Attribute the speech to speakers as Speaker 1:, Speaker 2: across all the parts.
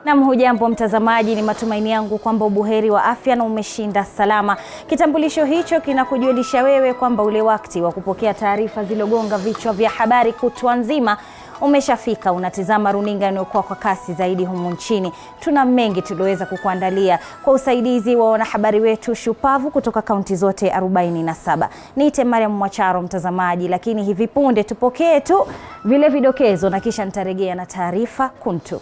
Speaker 1: Na hujambo mtazamaji, ni matumaini yangu kwamba ubuheri wa afya na umeshinda salama. Kitambulisho hicho kinakujulisha wewe kwamba ule wakati wa kupokea taarifa zilogonga vichwa vya habari kutwa nzima umeshafika. Unatizama runinga inayokuwa kwa kasi zaidi humu nchini. Tuna mengi tulioweza kukuandalia kwa usaidizi wa wanahabari wetu shupavu kutoka kaunti zote 47. Niite Mariam Mwacharo mtazamaji, lakini hivi punde tupokee tu vile vidokezo na kisha nitarejea na taarifa kuntu.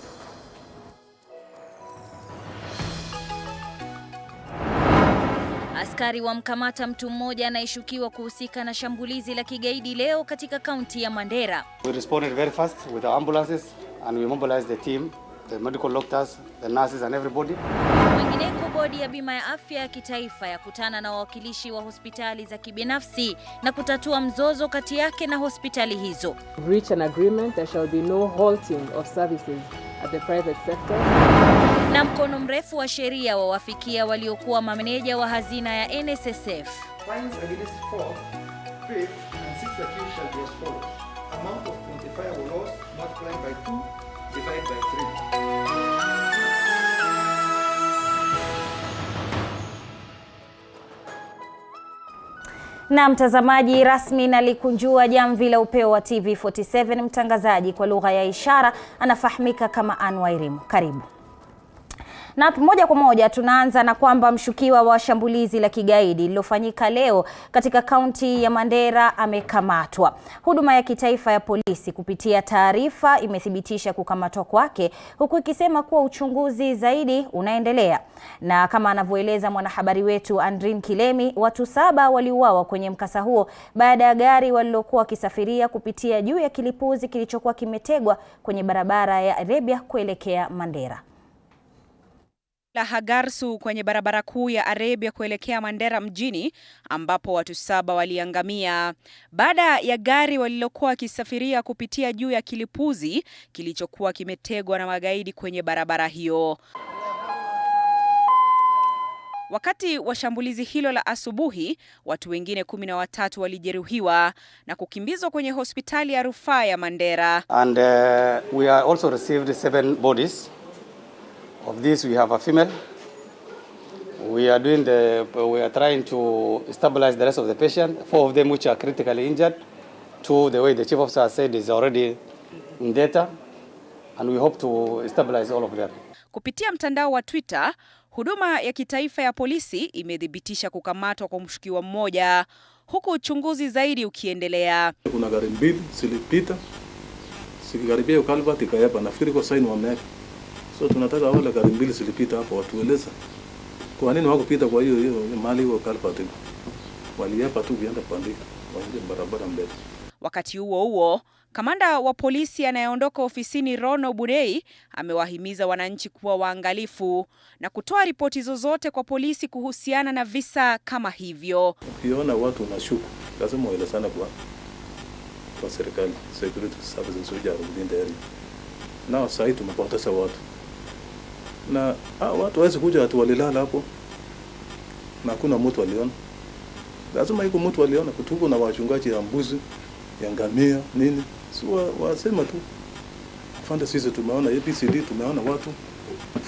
Speaker 1: Askari wamkamata mtu mmoja anayeshukiwa kuhusika na shambulizi la kigaidi leo katika kaunti ya Mandera.
Speaker 2: We responded very fast with our ambulances and we mobilized the team, the medical doctors, the nurses and everybody.
Speaker 1: Wengineko, bodi ya bima ya afya ya kitaifa yakutana na wawakilishi wa hospitali za kibinafsi na kutatua mzozo kati yake na hospitali hizo.
Speaker 3: Reach an agreement, there shall be no halting of services at the private sector.
Speaker 1: Na mkono mrefu wa sheria wawafikia waliokuwa mameneja wa hazina ya NSSF.
Speaker 4: Fines against 4, 5, and 6 accused shall be as follows. Amount of quantifiable loss multiplied by 2 divided by 3.
Speaker 1: Na mtazamaji, rasmi nalikunjua jamvi la upeo wa TV47. Mtangazaji kwa lugha ya ishara anafahamika kama Anwairimu. Karibu. Na moja kwa moja tunaanza na kwamba mshukiwa wa shambulizi la kigaidi lililofanyika leo katika kaunti ya Mandera amekamatwa. Huduma ya kitaifa ya polisi kupitia taarifa imethibitisha kukamatwa kwake, huku ikisema kuwa uchunguzi zaidi unaendelea. Na kama anavyoeleza mwanahabari wetu Andrin Kilemi, watu 7 waliuawa kwenye mkasa huo baada ya gari walilokuwa wakisafiria kupitia juu ya kilipuzi kilichokuwa kimetegwa kwenye barabara ya Arabia kuelekea Mandera.
Speaker 5: La Hagarsu kwenye barabara kuu ya Arabia kuelekea Mandera mjini, ambapo watu 7 waliangamia baada ya gari walilokuwa wakisafiria kupitia juu ya kilipuzi kilichokuwa kimetegwa na magaidi kwenye barabara hiyo. Wakati wa shambulizi hilo la asubuhi, watu wengine 13 walijeruhiwa na kukimbizwa kwenye hospitali ya rufaa ya Mandera.
Speaker 2: And we are also received 7 bodies. Of this, we have a female. We are trying to stabilize the rest of the patient. 4 of them which are critically injured. 2, the way the chief officer said, is already in data, and we hope to stabilize all of them.
Speaker 5: Kupitia mtandao wa Twitter, huduma ya kitaifa ya polisi imedhibitisha kukamatwa kwa mshukiwa mmoja, huku uchunguzi zaidi ukiendelea.
Speaker 6: Kuna gari mbili zilipita, sikikaribia ukalvati kayapa, nafikiri kwa saini wameweka. So tunataka wale gari mbili zilipita hapo watueleza kwa nini wako pita kwa hiyo mali hiyo kalpati. Waliapa tu vienda pande waende barabara mbele.
Speaker 5: Wakati huo, kamanda wa polisi anayeondoka ofisini Rono Burei amewahimiza wananchi kuwa waangalifu na kutoa ripoti zozote kwa polisi kuhusiana na visa kama hivyo.
Speaker 6: Ukiona watu unashuku, lazima ueleze sana kwa serikali, security services zote within the area. Na sasa tumepoteza watu. Na watu waweze kuja watu walilala hapo na kuna mtu aliona. Lazima iko mtu aliona, kutuko na wachungaji ya mbuzi, ya ngamia, nini. Sio wasema tu. Fanda sisi tumeona ABCD, tumeona watu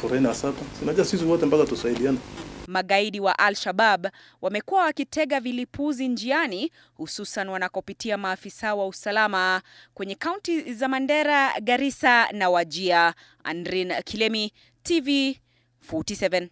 Speaker 6: foreigners hapa. Sinaja sisi wote mpaka tusaidiane.
Speaker 5: Magaidi wa Al-Shabaab wamekuwa wakitega vilipuzi njiani, hususan wanakopitia maafisa wa usalama kwenye kaunti za Mandera, Garissa na Wajir. Andrin Kilemi, TV47.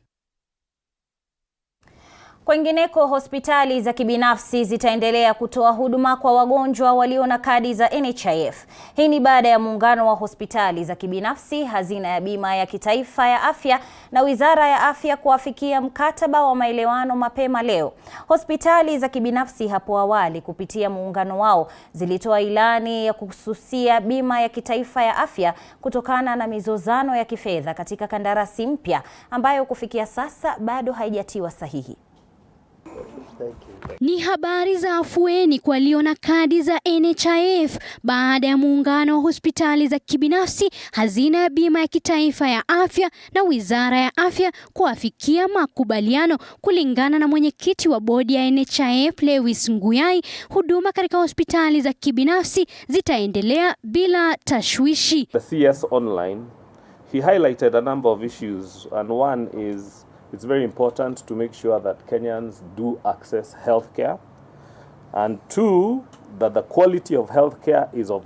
Speaker 1: Kwingineko, hospitali za kibinafsi zitaendelea kutoa huduma kwa wagonjwa walio na kadi za NHIF. Hii ni baada ya muungano wa hospitali za kibinafsi, hazina ya bima ya kitaifa ya afya na wizara ya afya kuafikia mkataba wa maelewano mapema leo. Hospitali za kibinafsi hapo awali kupitia muungano wao zilitoa ilani ya kususia bima ya kitaifa ya afya kutokana na mizozano ya kifedha katika kandarasi mpya ambayo kufikia sasa bado haijatiwa sahihi.
Speaker 7: Ni habari za afueni kwa walio na kadi za NHIF baada ya muungano wa hospitali za kibinafsi, hazina ya bima ya kitaifa ya afya na wizara ya afya kuafikia makubaliano. Kulingana na mwenyekiti wa bodi ya NHIF Lewis Nguyai, huduma katika hospitali za kibinafsi zitaendelea bila tashwishi.
Speaker 8: The CS online
Speaker 6: he highlighted a number of issues, and one is it's very important to make sure that Kenyans do access healthcare, and two, that the quality of healthcare is of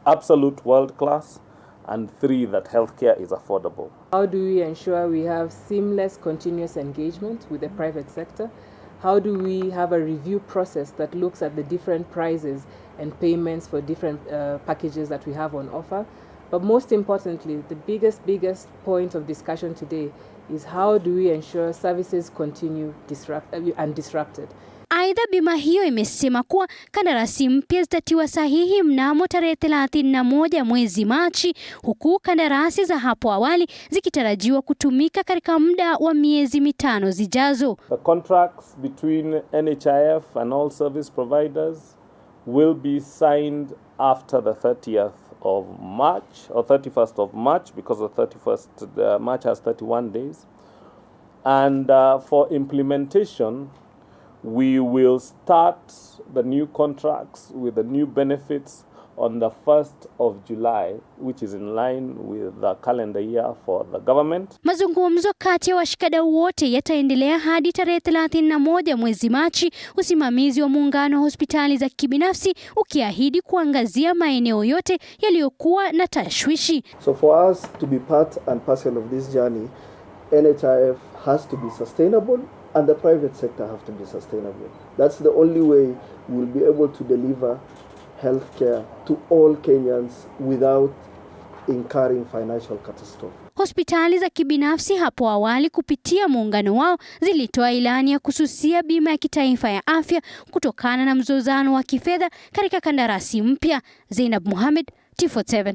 Speaker 6: absolute world class, and three, that healthcare is affordable.
Speaker 3: How do we ensure we have seamless continuous engagement with the private sector? How do we have a review process that looks at the different prices and payments for different packages that we have on offer? But most importantly, the biggest point of discussion today is how do we ensure services continue undisrupted?
Speaker 7: Aidha, bima hiyo imesema kuwa kandarasi mpya zitatiwa sahihi mnamo tarehe 31 mwezi Machi, huku kandarasi za hapo awali zikitarajiwa kutumika katika muda wa miezi 5 zijazo.
Speaker 6: The contracts between NHIF and all service providers will be signed after the 30th of March or 31st of March, because the 31st March has 31 days. And for implementation, we will start the new contracts with the new benefits on the 1st of July, which is in line with the calendar year for the government.
Speaker 7: Mazungumzo kati ya washikadau wote yataendelea hadi tarehe 31 mwezi Machi, usimamizi wa muungano wa hospitali za kibinafsi ukiahidi kuangazia maeneo yote yaliyokuwa na tashwishi.
Speaker 8: So for us to be part and parcel of this journey, NHIF has to be sustainable, and the private sector have to be sustainable. That's the only way we'll be able to deliver healthcare to all Kenyans without incurring financial catastrophe.
Speaker 7: Hospitali za kibinafsi hapo awali kupitia muungano wao zilitoa ilani ya kususia bima ya kitaifa ya afya kutokana na mzozano wa kifedha katika kandarasi mpya. Zainab Mohamed, T47.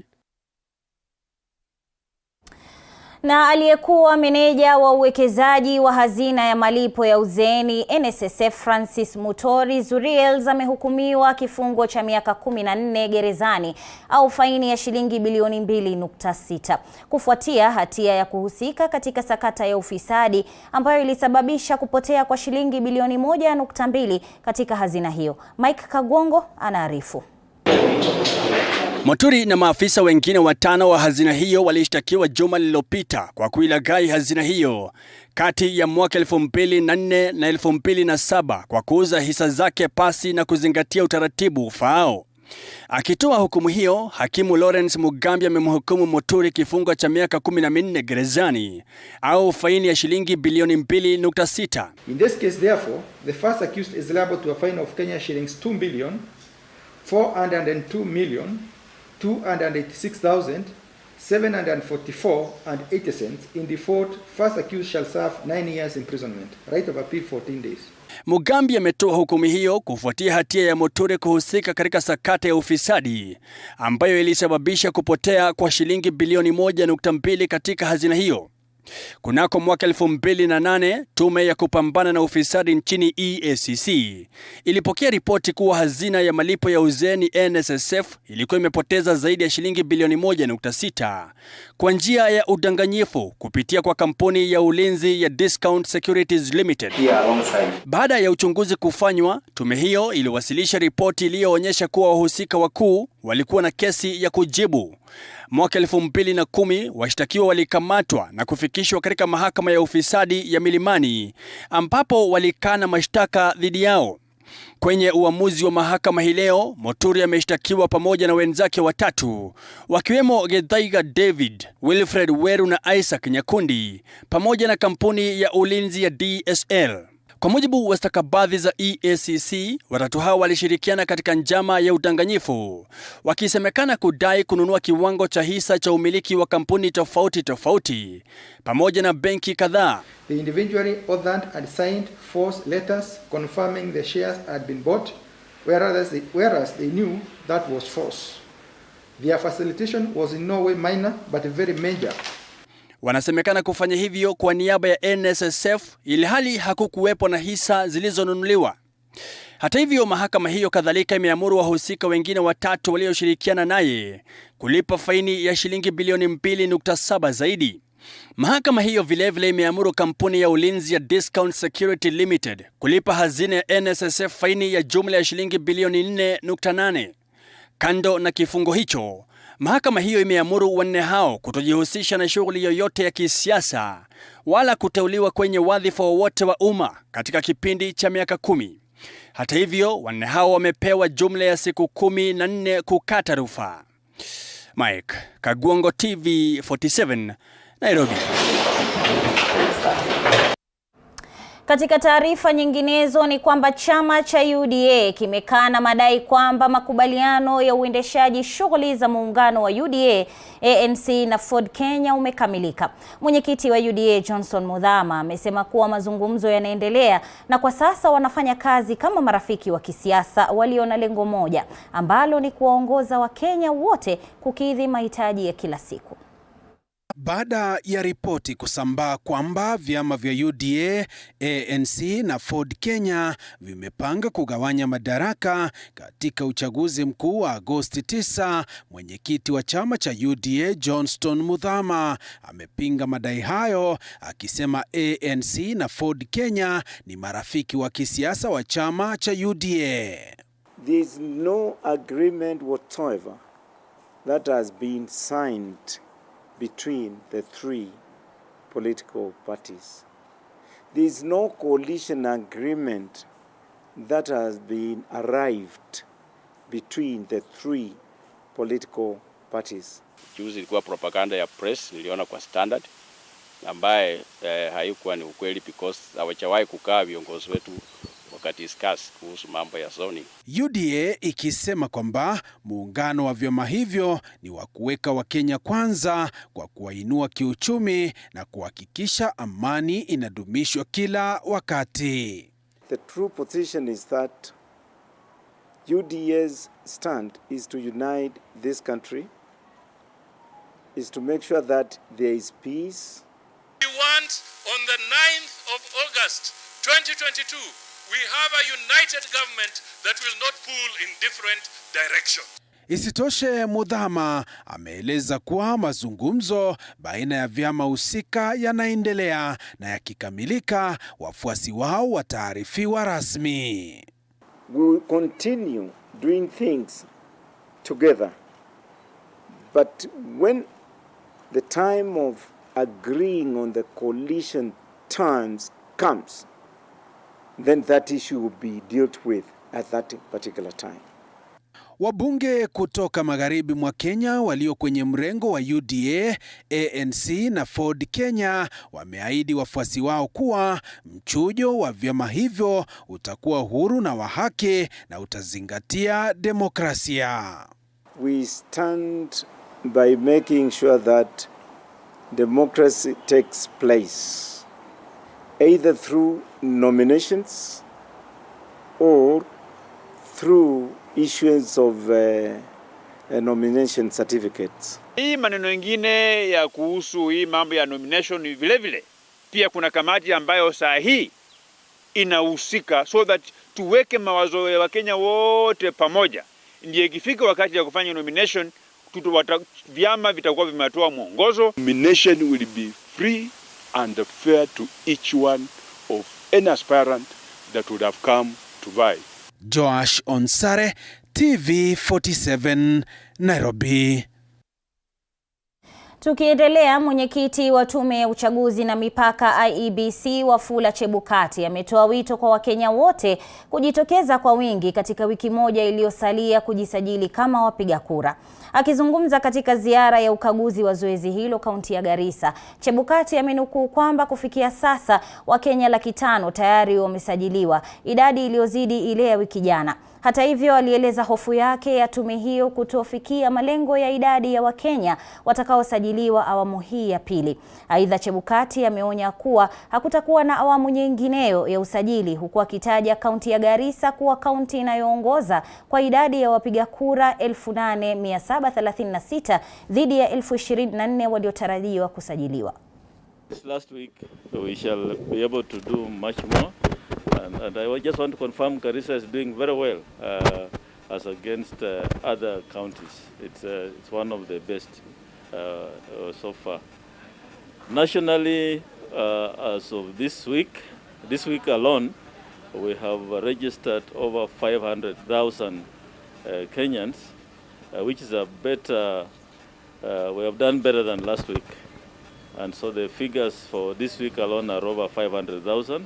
Speaker 1: Na aliyekuwa meneja wa uwekezaji wa hazina ya malipo ya uzeeni NSSF Francis Mutori Zuriel amehukumiwa kifungo cha miaka 14 gerezani au faini ya shilingi bilioni 2.6 kufuatia hatia ya kuhusika katika sakata ya ufisadi ambayo ilisababisha kupotea kwa shilingi bilioni 1.2 katika hazina hiyo. Mike Kagwongo anaarifu.
Speaker 9: Mutori na maafisa wengine 5 wa hazina hiyo walishtakiwa juma lililopita kwa kuilaghai hazina hiyo kati ya mwaka 2004 na 2007 kwa kuuza hisa zake pasi na kuzingatia utaratibu ufaao. Akitoa hukumu hiyo, hakimu Lawrence Mugambi amemhukumu Mutori kifungo cha miaka 14 gerezani au faini ya shilingi bilioni 2.6.
Speaker 4: In this case, therefore, the first accused is liable to a fine of Kenya shillings 2,402,286,744.80. In default, first accused shall serve 9 years imprisonment. Right of appeal 14 days.
Speaker 9: Mugambi ametoa hukumu hiyo kufuatia hatia ya Mutori kuhusika katika sakata ya ufisadi ambayo ilisababisha kupotea kwa shilingi bilioni 1.2 katika hazina hiyo. Kunako mwaka 2008, tume ya kupambana na ufisadi nchini EACC ilipokea ripoti kuwa hazina ya malipo ya uzeeni NSSF ilikuwa imepoteza zaidi ya shilingi bilioni 1.6 kwa njia ya udanganyifu kupitia kwa kampuni ya ulinzi ya Discount Securities Limited. Baada ya uchunguzi kufanywa, tume hiyo iliwasilisha ripoti iliyoonyesha kuwa wahusika wakuu walikuwa na kesi ya kujibu. Mwaka 2010 washtakiwa walikamatwa na kufikishwa katika mahakama ya ufisadi ya Milimani ambapo walikana mashtaka dhidi yao. Kwenye uamuzi wa mahakama hii leo, Mutori ameshtakiwa pamoja na wenzake 3 wakiwemo Gethaiga David, Wilfred Weru na Isaac Nyakundi pamoja na kampuni ya ulinzi ya DSL. Kwa mujibu wa stakabadhi za EACC, watatu hao walishirikiana katika njama ya udanganyifu, wakisemekana kudai kununua kiwango cha hisa cha umiliki wa kampuni tofauti pamoja na benki kadhaa.
Speaker 4: They individually authored and signed false letters confirming the shares had been bought, whereas they knew that was false. Their facilitation was in no way minor but very major.
Speaker 9: Wanasemekana kufanya hivyo kwa niaba ya NSSF ilhali hakukuwepo na hisa zilizonunuliwa. Hata hivyo, mahakama hiyo kadhalika imeamuru wahusika wengine 3 walioshirikiana naye kulipa faini ya shilingi bilioni 2.7 zaidi. Mahakama hiyo vilevile imeamuru kampuni ya ulinzi ya Discount Security Limited kulipa hazina ya NSSF faini ya jumla ya shilingi bilioni 4.8. Kando na kifungo hicho, Mahakama hiyo imeamuru wanne hao kutojihusisha na shughuli yoyote ya kisiasa wala kuteuliwa kwenye wadhifa wowote wa umma katika kipindi cha miaka 10. Hata hivyo, wanne hao wamepewa jumla ya siku 14 kukata rufaa. Mike Kagwongo, TV 47, Nairobi.
Speaker 1: Katika taarifa nyinginezo ni kwamba chama cha UDA kimekana madai kwamba makubaliano ya uendeshaji shughuli za muungano wa UDA, ANC na Ford Kenya umekamilika. Mwenyekiti wa UDA Johnson Muthama amesema kuwa mazungumzo yanaendelea na kwa sasa wanafanya kazi kama marafiki wa kisiasa walio na lengo moja ambalo ni kuwaongoza Wakenya wote kukidhi mahitaji ya kila siku.
Speaker 10: Baada ya ripoti kusambaa kwamba vyama vya UDA, ANC na Ford Kenya vimepanga kugawanya madaraka katika uchaguzi mkuu wa Agosti 9, mwenyekiti wa chama cha UDA Johnson Muthama amepinga madai hayo, akisema ANC na Ford Kenya ni marafiki wa kisiasa wa chama cha UDA.
Speaker 11: There is no agreement whatsoever that has been signed between the three political parties. There is no coalition agreement that has been arrived between the three political parties.
Speaker 12: Juzi ilikuwa propaganda ya press, niliona kwa Standard, ambaye haikuwa ni ukweli because hawajawahi kukaa viongozi wetu discuss kuhusu mambo ya zoning.
Speaker 10: UDA ikisema kwamba muungano wa vyama hivyo ni wa kuweka Wakenya kwanza kwa kuwainua kiuchumi na kuhakikisha amani inadumishwa kila wakati.
Speaker 11: The true position is that UDA's stand is to unite this country, is to make sure that there is peace.
Speaker 13: We want on the 9th of August 2022 we have a united government that will not pull in different directions.
Speaker 10: Isitoshe, Muthama ameeleza kuwa mazungumzo baina ya vyama husika yanaendelea na yakikamilika wafuasi wao wataarifiwa rasmi.
Speaker 11: We will continue doing things together, but when the time of agreeing on the coalition terms comes, then that issue will be dealt with at that particular time.
Speaker 10: Wabunge kutoka magharibi mwa Kenya walio kwenye mrengo wa UDA, ANC na Ford Kenya wameahidi wafuasi wao kuwa mchujo wa vyama hivyo utakuwa huru na wa haki na utazingatia demokrasia.
Speaker 11: We stand by making sure that democracy takes place, either through nominations or through issuance of nomination certificates.
Speaker 14: Hii maneno mengine ya kuhusu hii mambo ya nomination vile vile pia kuna kamati ambayo saa hii inahusika, so that tuweke mawazo ya Wakenya wote pamoja, ndiye ikifika wakati ya kufanya nomination vyama vitakuwa vimetoa mwongozo.
Speaker 6: Nomination will be free and fair to each one of any aspirant that would have come to vie.
Speaker 10: Joash Onsare, TV 47, Nairobi.
Speaker 1: Tukiendelea, mwenyekiti wa tume ya uchaguzi na mipaka IEBC Wafula Chebukati ametoa wito kwa Wakenya wote kujitokeza kwa wingi katika wiki moja iliyosalia kujisajili kama wapiga kura. Akizungumza katika ziara ya ukaguzi wa zoezi hilo kaunti ya Garissa, Chebukati amenukuu kwamba kufikia sasa Wakenya 500,000 tayari wamesajiliwa, idadi iliyozidi ile ya wiki jana. Hata hivyo, alieleza hofu yake ya tume hiyo kutofikia malengo ya idadi ya Wakenya watakaosajiliwa awamu hii ya pili. Aidha, Chebukati ameonya kuwa hakutakuwa na awamu nyingineyo ya usajili, huku akitaja kaunti ya Garissa kuwa kaunti inayoongoza kwa idadi ya wapiga kura 8,736 dhidi ya 24,000 waliotarajiwa kusajiliwa.
Speaker 15: Last week we shall be able to do much more. And I just want to confirm Garissa is doing very well as against other counties. It's one of the best so far. Nationally, as of this week alone, we have registered over 500,000 Kenyans, which is a better we have done better than last week. And so the figures for this week alone are over 500,000.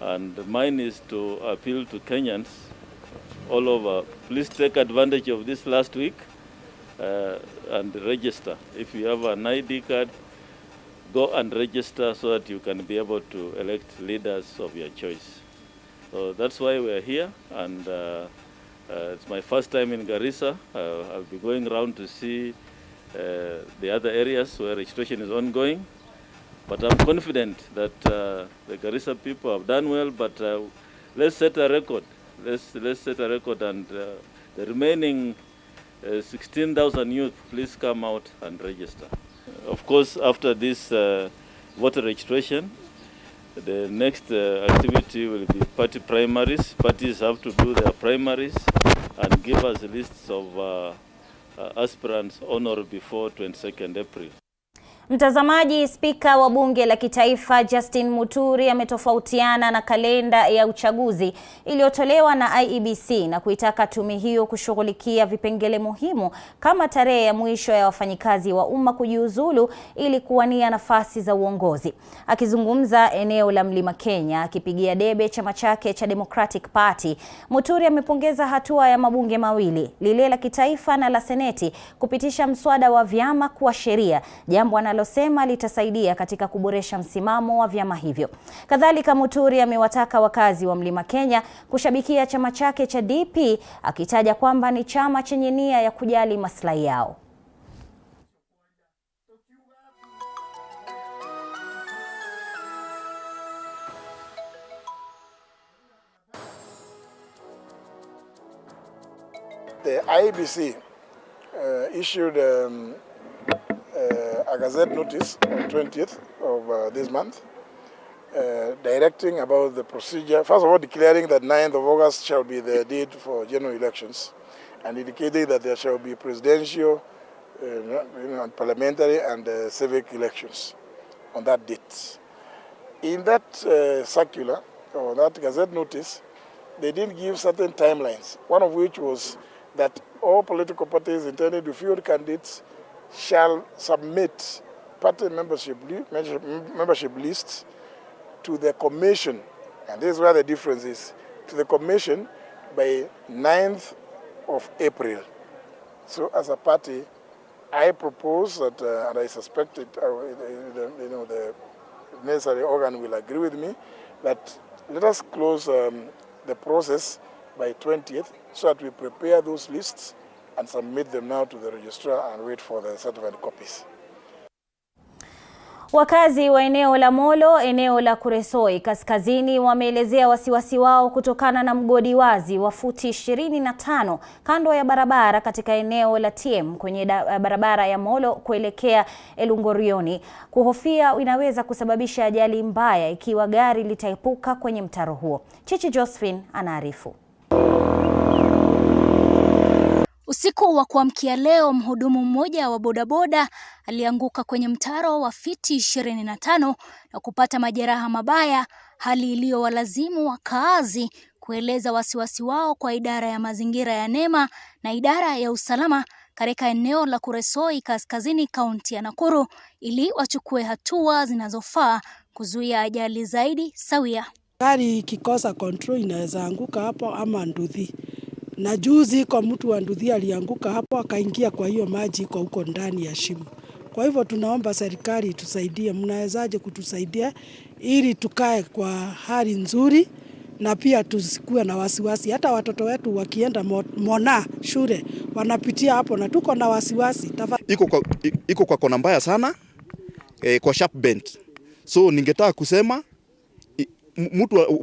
Speaker 15: And mine is to appeal to Kenyans all over. Please take advantage of this last week and register. If you have an ID card, go and register so that you can be able to elect leaders of your choice. So that's why we're here, and it's my first time in Garissa. I'll be going around to see the other areas where registration is ongoing. But I'm confident that the Garissa people have done well, but let's set a record. Let's set a record, and the remaining 16,000 youth, please come out and register. Of course, after this voter registration, the next activity will be party primaries. Parties have to do their primaries and give us lists of aspirants on or before 22nd April.
Speaker 1: Mtazamaji, Spika wa Bunge la Kitaifa Justin Muturi ametofautiana na kalenda ya uchaguzi iliyotolewa na IEBC na kuitaka tume hiyo kushughulikia vipengele muhimu kama tarehe ya mwisho ya wafanyikazi wa umma kujiuzulu ili kuwania nafasi za uongozi. Akizungumza eneo la Mlima Kenya akipigia debe chama chake cha Democratic Party, Muturi amepongeza hatua ya mabunge mawili, lile la kitaifa na la seneti, kupitisha mswada wa vyama kuwa sheria, jambo analosema litasaidia katika kuboresha msimamo wa vyama hivyo. Kadhalika, Muturi amewataka wakazi wa Mlima Kenya kushabikia chama chake cha DP, akitaja kwamba ni chama chenye nia ya kujali maslahi yao.
Speaker 16: The IEBC issued a gazette notice on 20th of this month directing about the procedure, first of all declaring that 9th of August shall be the date for general elections, and indicating that there shall be presidential, parliamentary and civic elections on that date. In that circular, or that gazette notice, they did give certain timelines, one of which was that all political parties intending to field candidates shall submit party membership lists to the commission, and this is where the difference is, to the commission by 9th of April. So as a party, I propose that, and I suspect it, the necessary organ will agree with me, that let us close the process by 20th so that we prepare those lists and submit them now to the registrar and wait for the certified copies.
Speaker 1: Wakazi wa eneo la Molo, eneo la Kuresoi kaskazini, wameelezea wasiwasi wao kutokana na mgodi wazi wa futi 25 kando ya barabara katika eneo la TM kwenye barabara ya Molo kuelekea Elungorioni, kuhofia inaweza kusababisha ajali mbaya ikiwa gari litaepuka kwenye mtaro huo. Chichi Josephine anaarifu.
Speaker 7: Usiku wa kuamkia leo, mhudumu mmoja wa bodaboda alianguka kwenye mtaro wa fiti 25 na kupata majeraha mabaya, hali iliyowalazimu wakaazi kueleza wasiwasi wao kwa idara ya mazingira ya NEMA na idara ya usalama katika eneo la Kuresoi kaskazini, kaunti ya Nakuru, ili wachukue hatua zinazofaa kuzuia ajali zaidi sawia.
Speaker 17: Gari ikikosa control inaweza anguka hapo ama nduthi. Na juzi kwa mtu wa nduthi alianguka hapo akaingia kwa hiyo maji iko huko ndani ya shimo. Kwa hivyo tunaomba serikali tusaidie, mnawezaje kutusaidia ili tukae kwa hali nzuri na pia tusikuwe na wasiwasi. Hata watoto wetu wakienda Mona shule wanapitia hapo na tuko na wasiwasi.
Speaker 18: Iko kwa kona mbaya sana kwa sharp bend. So ningetaka kusema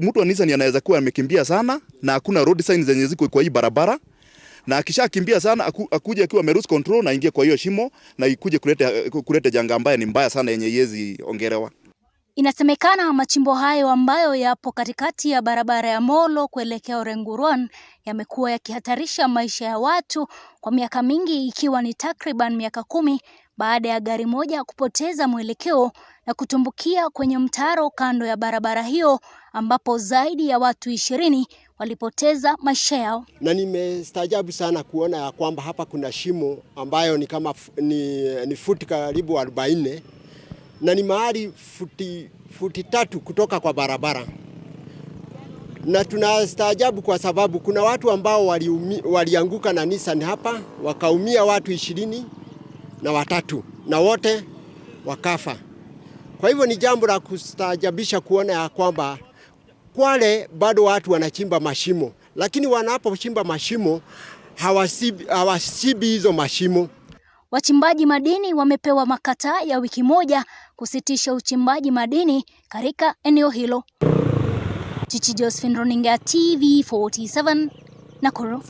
Speaker 18: mtu wa Nissan anaweza kuwa amekimbia sana na hakuna road signs zenye ziko kwa hii barabara, na akishakimbia sana akuje akiwa amelose control na ingie kwa hiyo shimo na ikuje kuleta janga ambaye ni mbaya sana yenye yezi ongerewa.
Speaker 7: Inasemekana machimbo hayo ambayo yapo katikati ya barabara ya Molo kuelekea Orenguruan yamekuwa yakihatarisha maisha ya watu kwa miaka mingi, ikiwa ni takriban miaka 10 baada ya gari moja kupoteza mwelekeo na kutumbukia kwenye mtaro kando ya barabara hiyo, ambapo zaidi ya watu 20
Speaker 19: walipoteza maisha yao.
Speaker 20: Na nimestaajabu sana kuona ya kwamba hapa kuna shimo ambayo ni kama ni futi karibu 40 na ni mahali futi 3 kutoka kwa barabara. Na tunastaajabu kwa sababu kuna watu ambao walianguka na Nissan hapa, wakaumia watu 23 na wote wakafa. Kwa hivyo ni jambo la kustaajabisha kuona ya kwamba Kwale bado watu wanachimba mashimo, lakini wanapochimba mashimo hawasibi hizo mashimo.
Speaker 19: Wachimbaji madini wamepewa makataa ya wiki moja kusitisha uchimbaji madini katika eneo hilo. Chichi Josephine, Runinga TV 47, Nakuru.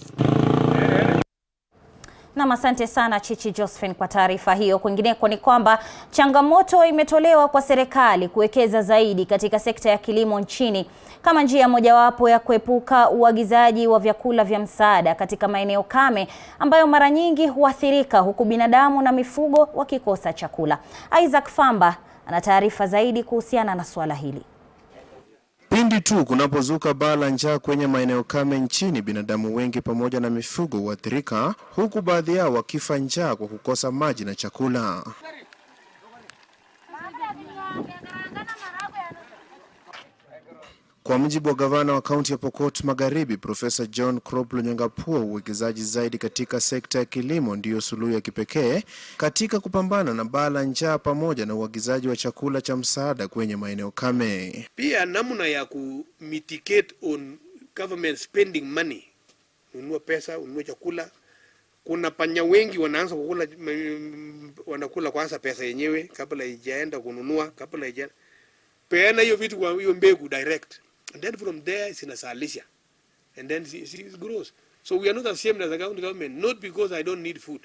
Speaker 1: Na asante sana Chichi Josephine kwa taarifa hiyo. Kwingineko ni kwamba changamoto imetolewa kwa serikali kuwekeza zaidi katika sekta ya kilimo nchini kama njia mojawapo ya kuepuka uagizaji wa vyakula vya msaada katika maeneo kame ambayo mara nyingi huathirika huku binadamu na mifugo wakikosa chakula. Isaac Famba ana taarifa zaidi kuhusiana na swala hili.
Speaker 21: Pindi tu kunapozuka baa la njaa kwenye maeneo kame nchini, binadamu wengi pamoja na mifugo huathirika, huku baadhi yao wakifa njaa kwa kukosa maji na chakula. Kwa mujibu wa gavana wa kaunti ya Pokot Magharibi, Profesa John Crop Lonyangapuo, uwekezaji zaidi katika sekta ya kilimo ndiyo suluhu ya kipekee katika kupambana na baa la njaa pamoja na uagizaji wa chakula cha msaada kwenye maeneo kame.
Speaker 22: Pia namna ya mitigate on government spending money, ununua pesa, ununua chakula. Kuna panya wengi wanaanza kukula, wanakula kwanza pesa yenyewe kabla haijaenda kununua, kabla haijaenda. Peana hiyo vitu kwa hiyo mbegu direct. And then from there it's inasalisha. And then it grows. So we are not ashamed as a government, not because I don't need food.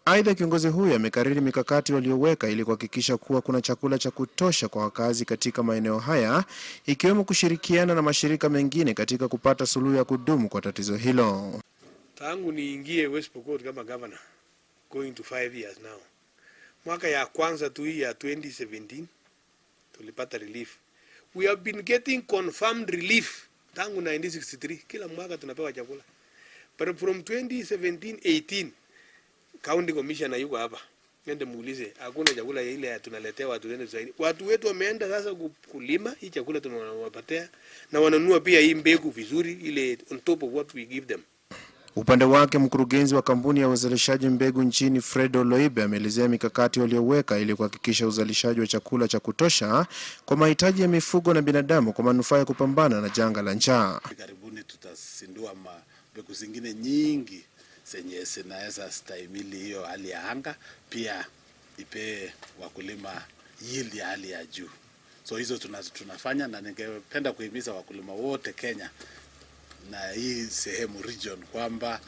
Speaker 21: Aidha, kiongozi huyu amekariri mikakati walioweka ili kuhakikisha kuwa kuna chakula cha kutosha kwa wakazi katika maeneo haya, ikiwemo kushirikiana na mashirika mengine katika kupata suluhu ya kudumu kwa tatizo hilo.
Speaker 22: Tangu niingie West Pokot kama governor, going to 5 years now. Mwaka ya kwanza tu hii ya 2017 tulipata relief. We have been getting confirmed relief tangu 1963. Kila mwaka tunapewa chakula. But from 2017-18, county commissioner yuko hapa. Nende muulize, hakuna chakula ile ya tunaletea watu wengine zaidi. Watu wetu wameenda sasa kulima hii chakula tunawapatia na wananunua pia hii mbegu vizuri ile on top of what we give them.
Speaker 21: Upande wake, mkurugenzi wa kampuni ya uzalishaji mbegu nchini Fredo Loibe ameelezea mikakati walioweka ili kuhakikisha uzalishaji wa chakula cha kutosha kwa mahitaji ya mifugo na binadamu kwa manufaa ya kupambana na janga la njaa.
Speaker 23: Karibuni tutasindua mbegu zingine nyingi zenye zinaweza stahimili hiyo hali ya anga, pia ipe wakulima yield ya hali ya juu. So hizo tunafanya, na ningependa kuhimiza wakulima wote Kenya na hii sehemu region kwamba